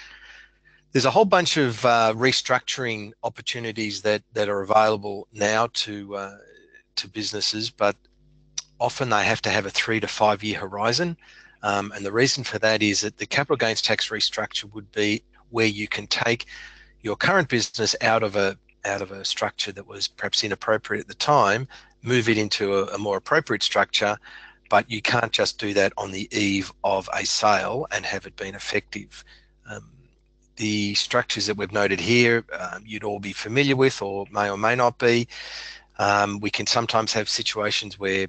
a whole bunch of restructuring opportunities that are available now to businesses, but often they have to have a 3 to 5 year horizon. And the reason for that is that the capital gains tax restructure would be where you can take your current business out of a structure that was perhaps inappropriate at the time, move it into a more appropriate structure, but you can't just do that on the eve of a sale and have it been effective. The structures that we've noted here, you'd all be familiar with or may not be. We can sometimes have situations where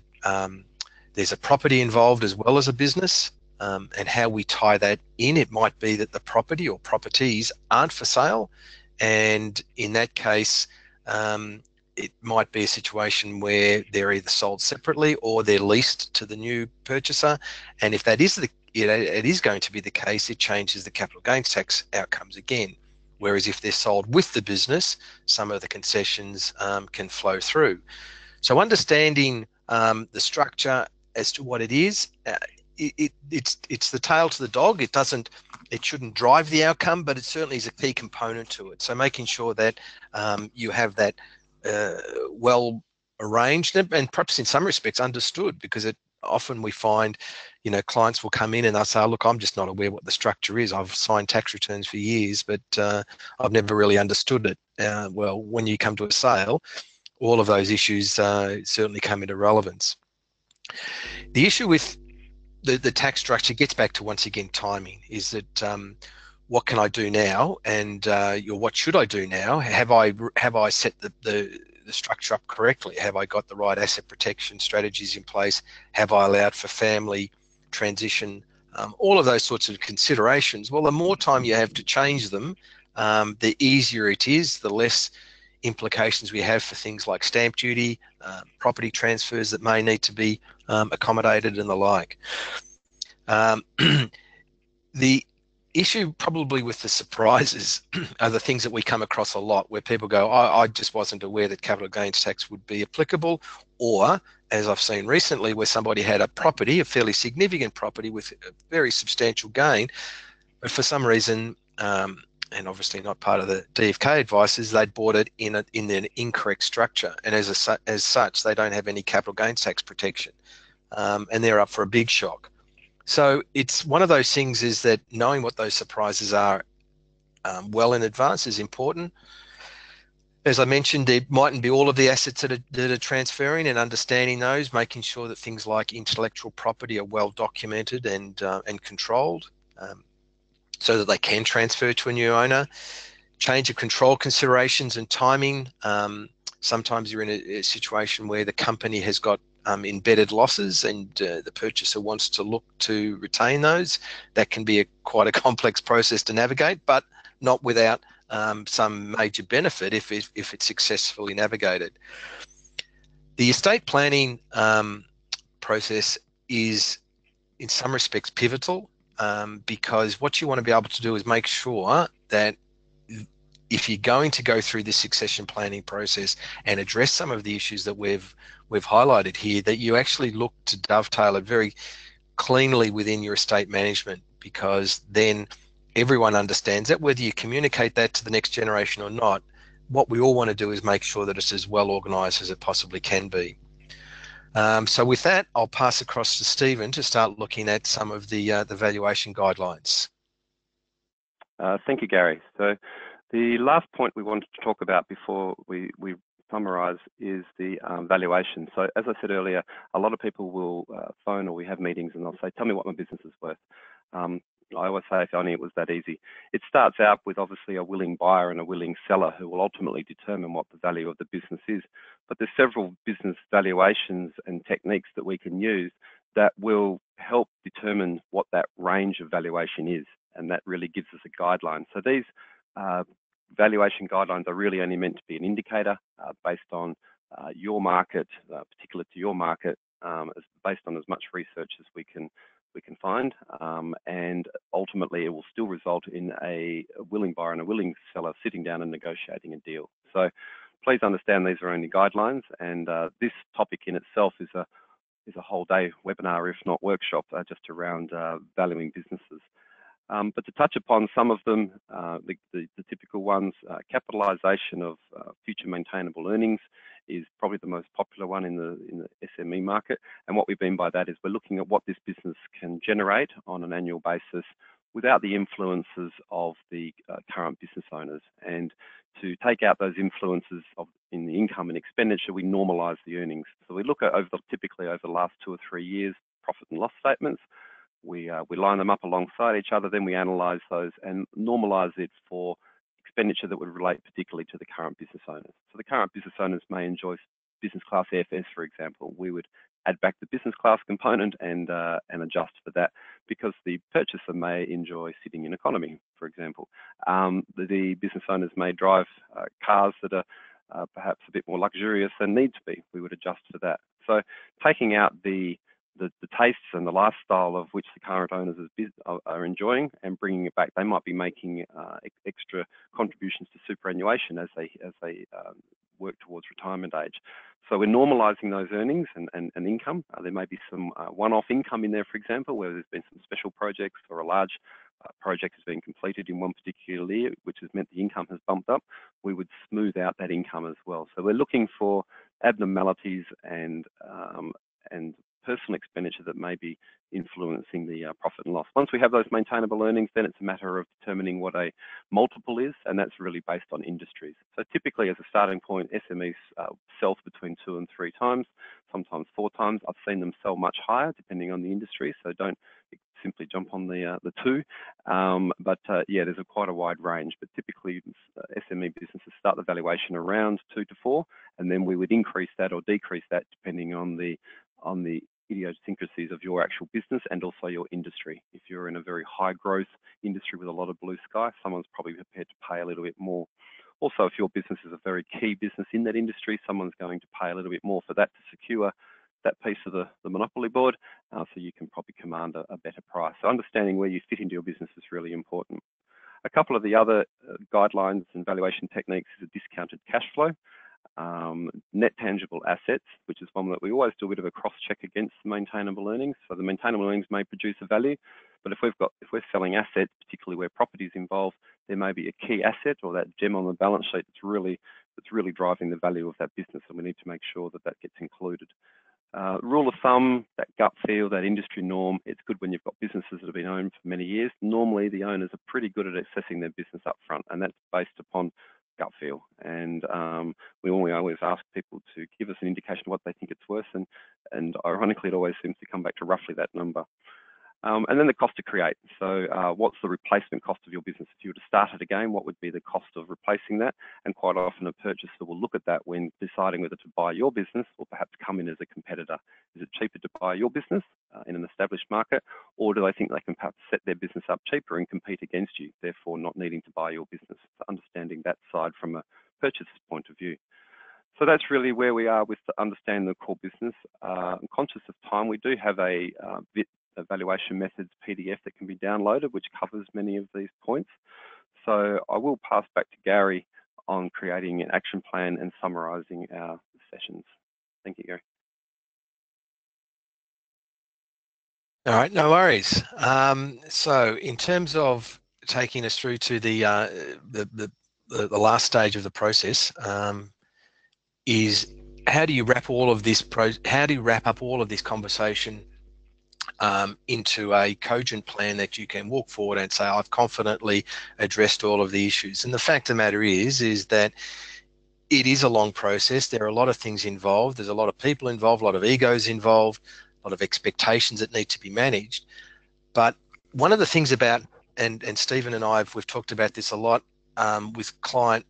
there's a property involved as well as a business, and how we tie that in. It might be that the property or properties aren't for sale, and in that case, it might be a situation where they're either sold separately or they're leased to the new purchaser. And if that is it is going to be the case, it changes the capital gains tax outcomes again. Whereas if they're sold with the business, some of the concessions can flow through. So understanding the structure as to what it is, it's the tail to the dog. It shouldn't drive the outcome, but it certainly is a key component to it. So making sure that you have that well arranged and perhaps in some respects understood, because often we find, clients will come in and they'll say, oh, look, I'm just not aware what the structure is. I've signed tax returns for years, but I've never really understood it. Well, when you come to a sale, all of those issues certainly come into relevance. The issue with the tax structure gets back to, once again, timing. Is that what can I do now, and what should I do now? Have I set the structure up correctly? Have I got the right asset protection strategies in place? Have I allowed for family transition? All of those sorts of considerations. Well, the more time you have to change them, the easier it is, the less implications we have for things like stamp duty, property transfers that may need to be accommodated, and the like. The issue probably with the surprises are the things that we come across a lot, where people go, I just wasn't aware that capital gains tax would be applicable, or, as I've seen recently, where somebody had a property, a fairly significant property with a very substantial gain, but for some reason, and obviously not part of the DFK advice, is they'd bought it in an incorrect structure, and as such, they don't have any capital gains tax protection, and they're up for a big shock. So it's one of those things, is that knowing what those surprises are well in advance is important. As I mentioned, there mightn't be all of the assets that are transferring, and understanding those, making sure that things like intellectual property are well documented and controlled, so that they can transfer to a new owner. Change of control considerations and timing. Sometimes you're in a situation where the company has got embedded losses, and the purchaser wants to look to retain those. That can be quite a complex process to navigate, but not without some major benefit if it's successfully navigated. The estate planning process is, in some respects, pivotal, because what you want to be able to do is make sure that if you're going to go through this succession planning process and address some of the issues that we've highlighted here, that you actually look to dovetail it very cleanly within your estate management, because then everyone understands that, whether you communicate that to the next generation or not. What we all want to do is make sure that it's as well organised as it possibly can be. So with that, I'll pass across to Stephen to start looking at some of the valuation guidelines. Thank you, Gary. So the last point we wanted to talk about before we summarise is the valuation. So as I said earlier, a lot of people will phone, or we have meetings, and they'll say, tell me what my business is worth. I always say, if only it was that easy. It starts out with obviously a willing buyer and a willing seller who will ultimately determine what the value of the business is. But there's several business valuations and techniques that we can use that will help determine what that range of valuation is, and that really gives us a guideline. So these valuation guidelines are really only meant to be an indicator based on your market, particular to your market, based on as much research as we can find, and ultimately it will still result in a willing buyer and a willing seller sitting down and negotiating a deal. So please understand these are only guidelines, and this topic in itself is a whole day webinar, if not workshop, just around valuing businesses. But to touch upon some of them, the typical ones, capitalisation of future maintainable earnings is probably the most popular one in the SME market. And what we mean by that is we're looking at what this business can generate on an annual basis without the influences of the current business owners. And to take out those influences in the income and expenditure, we normalise the earnings. So we look at typically over the last 2 or 3 years, profit and loss statements. We line them up alongside each other, then we analyse those and normalise it for expenditure that would relate particularly to the current business owners. So the current business owners may enjoy business class airfares, for example. We would add back the business class component and adjust for that, because the purchaser may enjoy sitting in economy, for example. The business owners may drive cars that are perhaps a bit more luxurious than need to be. We would adjust for that. So taking out the tastes and the lifestyle of which the current owners are enjoying and bringing it back, they might be making extra contributions to superannuation as they work towards retirement age. So we're normalising those earnings and income. There may be some one-off income in there, for example, where there's been some special projects or a large project has been completed in one particular year, which has meant the income has bumped up. We would smooth out that income as well. So we're looking for abnormalities and personal expenditure that may be influencing the profit and loss. Once we have those maintainable earnings, then it's a matter of determining what a multiple is, and that's really based on industries. So typically, as a starting point, SMEs sell between 2 and 3 times, sometimes 4 times. I've seen them sell much higher depending on the industry, so don't simply jump on the 2. Yeah, there's quite a wide range, but typically SME businesses start the valuation around 2 to 4, and then we would increase that or decrease that depending on the idiosyncrasies of your actual business and also your industry. If you're in a very high growth industry with a lot of blue sky, someone's probably prepared to pay a little bit more. Also, if your business is a very key business in that industry, someone's going to pay a little bit more for that to secure that piece of the monopoly board, so you can probably command a better price. So understanding where you fit into your business is really important. A couple of the other guidelines and valuation techniques is a discounted cash flow. Net tangible assets, which is one that we always do a bit of a cross-check against the maintainable earnings. So the maintainable earnings may produce a value, but if we're selling assets, particularly where property is involved, there may be a key asset or that gem on the balance sheet that's really driving the value of that business, and we need to make sure that that gets included. Rule of thumb, that gut feel, that industry norm, it's good when you've got businesses that have been owned for many years. Normally, the owners are pretty good at assessing their business up front, and that's based upon gut feel. And we always ask people to give us an indication of what they think it's worth, and ironically, it always seems to come back to roughly that number. And then the cost to create. So what's the replacement cost of your business? If you were to start it again, what would be the cost of replacing that? And quite often a purchaser will look at that when deciding whether to buy your business or perhaps come in as a competitor. Is it cheaper to buy your business in an established market, or do they think they can perhaps set their business up cheaper and compete against you, therefore not needing to buy your business? So understanding that side from a purchaser's point of view. So that's really where we are with understanding the core business. I'm conscious of time. We do have a evaluation methods PDF that can be downloaded, which covers many of these points. So I will pass back to Gary on creating an action plan and summarising our sessions. Thank you, Gary. All right, no worries. So in terms of taking us through to the last stage of the process, is how do you wrap all of this wrap up all of this conversation into a cogent plan that you can walk forward and say, I've confidently addressed all of the issues. And the fact of the matter is that it is a long process. There are a lot of things involved. There's a lot of people involved, a lot of egos involved, a lot of expectations that need to be managed. But one of the things about, and Stephen and we've talked about this a lot with client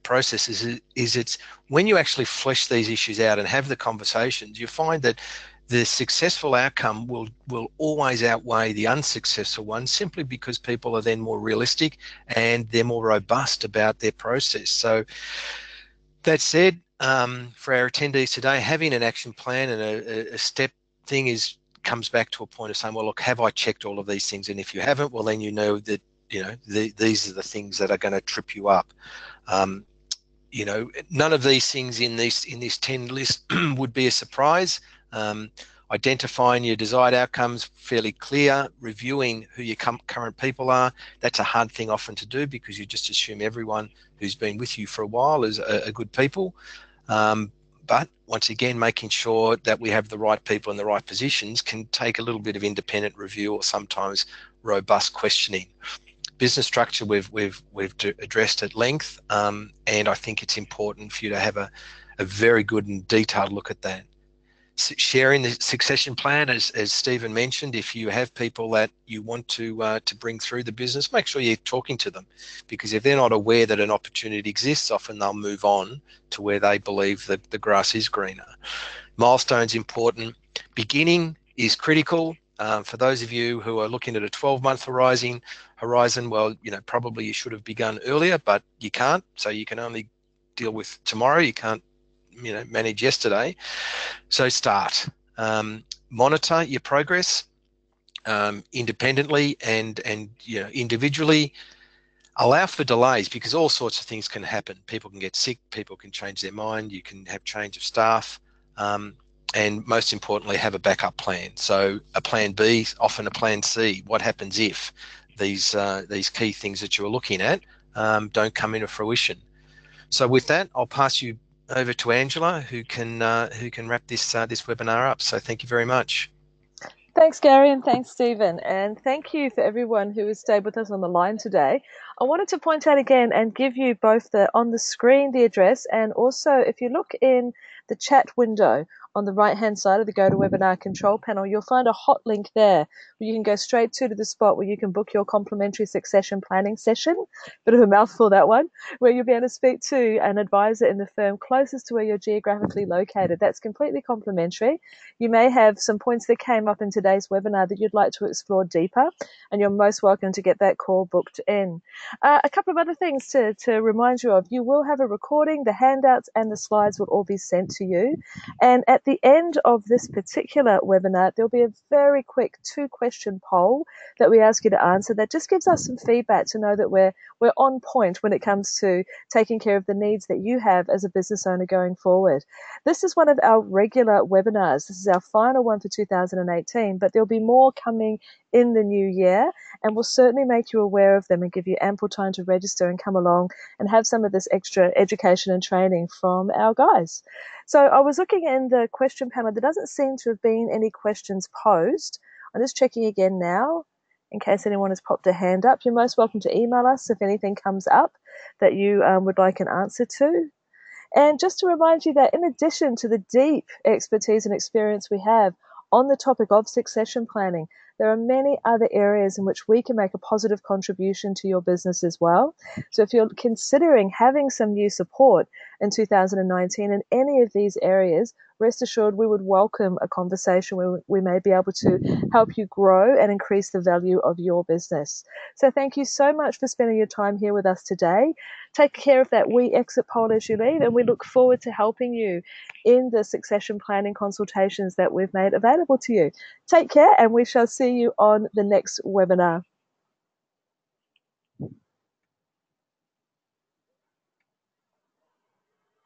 processes, is it's when you actually flesh these issues out and have the conversations, you find that the successful outcome will always outweigh the unsuccessful one, simply because people are then more realistic and they're more robust about their process. So that said, for our attendees today, having an action plan and a step thing comes back to a point of saying, well, look, have I checked all of these things? And if you haven't, well, then you know that these are the things that are going to trip you up. None of these things in this 10 list would be a surprise. Identifying your desired outcomes fairly clear, reviewing who your current people are. That's a hard thing often to do, because you just assume everyone who's been with you for a while is a good people. But once again, making sure that we have the right people in the right positions can take a little bit of independent review, or sometimes robust questioning. Business structure we've addressed at length, and I think it's important for you to have a very good and detailed look at that. Sharing the succession plan, as Stephen mentioned, if you have people that you want to bring through the business, make sure you're talking to them, because if they're not aware that an opportunity exists, often they'll move on to where they believe that the grass is greener. Milestones important. Beginning is critical. For those of you who are looking at a 12-month horizon, well, probably you should have begun earlier, but you can't. So you can only deal with tomorrow. You can't manage yesterday. So start. Monitor your progress independently and individually. Allow for delays, because all sorts of things can happen. People can get sick, people can change their mind, you can have change of staff, and most importantly, have a backup plan. So a plan B, often a plan C. What happens if these key things that you're looking at don't come into fruition? So with that, I'll pass you over to Angela, who can wrap this webinar up. So thank you very much. Thanks, Gary, and thanks, Stephen. And thank you for everyone who has stayed with us on the line today. I wanted to point out again and give you both on the screen the address, and also if you look in the chat window on the right-hand side of the GoToWebinar control panel, you'll find a hot link there where you can go straight to the spot where you can book your complimentary succession planning session. Bit of a mouthful, that one, where you'll be able to speak to an advisor in the firm closest to where you're geographically located. That's completely complimentary. You may have some points that came up in today's webinar that you'd like to explore deeper, and you're most welcome to get that call booked in. A couple of other things to remind you of. You will have a recording, the handouts and the slides will all be sent to you. And at the end of this particular webinar, there'll be a very quick 2-question poll that we ask you to answer that just gives us some feedback to know that we're on point when it comes to taking care of the needs that you have as a business owner going forward. This is one of our regular webinars. This is our final one for 2018, but there'll be more coming in the new year, and we'll certainly make you aware of them and give you ample time to register and come along and have some of this extra education and training from our guys. So I was looking in the question panel. There doesn't seem to have been any questions posed. I'm just checking again now in case anyone has popped a hand up. You're most welcome to email us if anything comes up that you would like an answer to. And just to remind you that in addition to the deep expertise and experience we have on the topic of succession planning, there are many other areas in which we can make a positive contribution to your business as well. So if you're considering having some new support in 2019 in any of these areas, rest assured we would welcome a conversation where we may be able to help you grow and increase the value of your business. So thank you so much for spending your time here with us today. Take care of that We Exit poll as you leave, and we look forward to helping you in the succession planning consultations that we've made available to you. Take care, and we shall see you on the next webinar.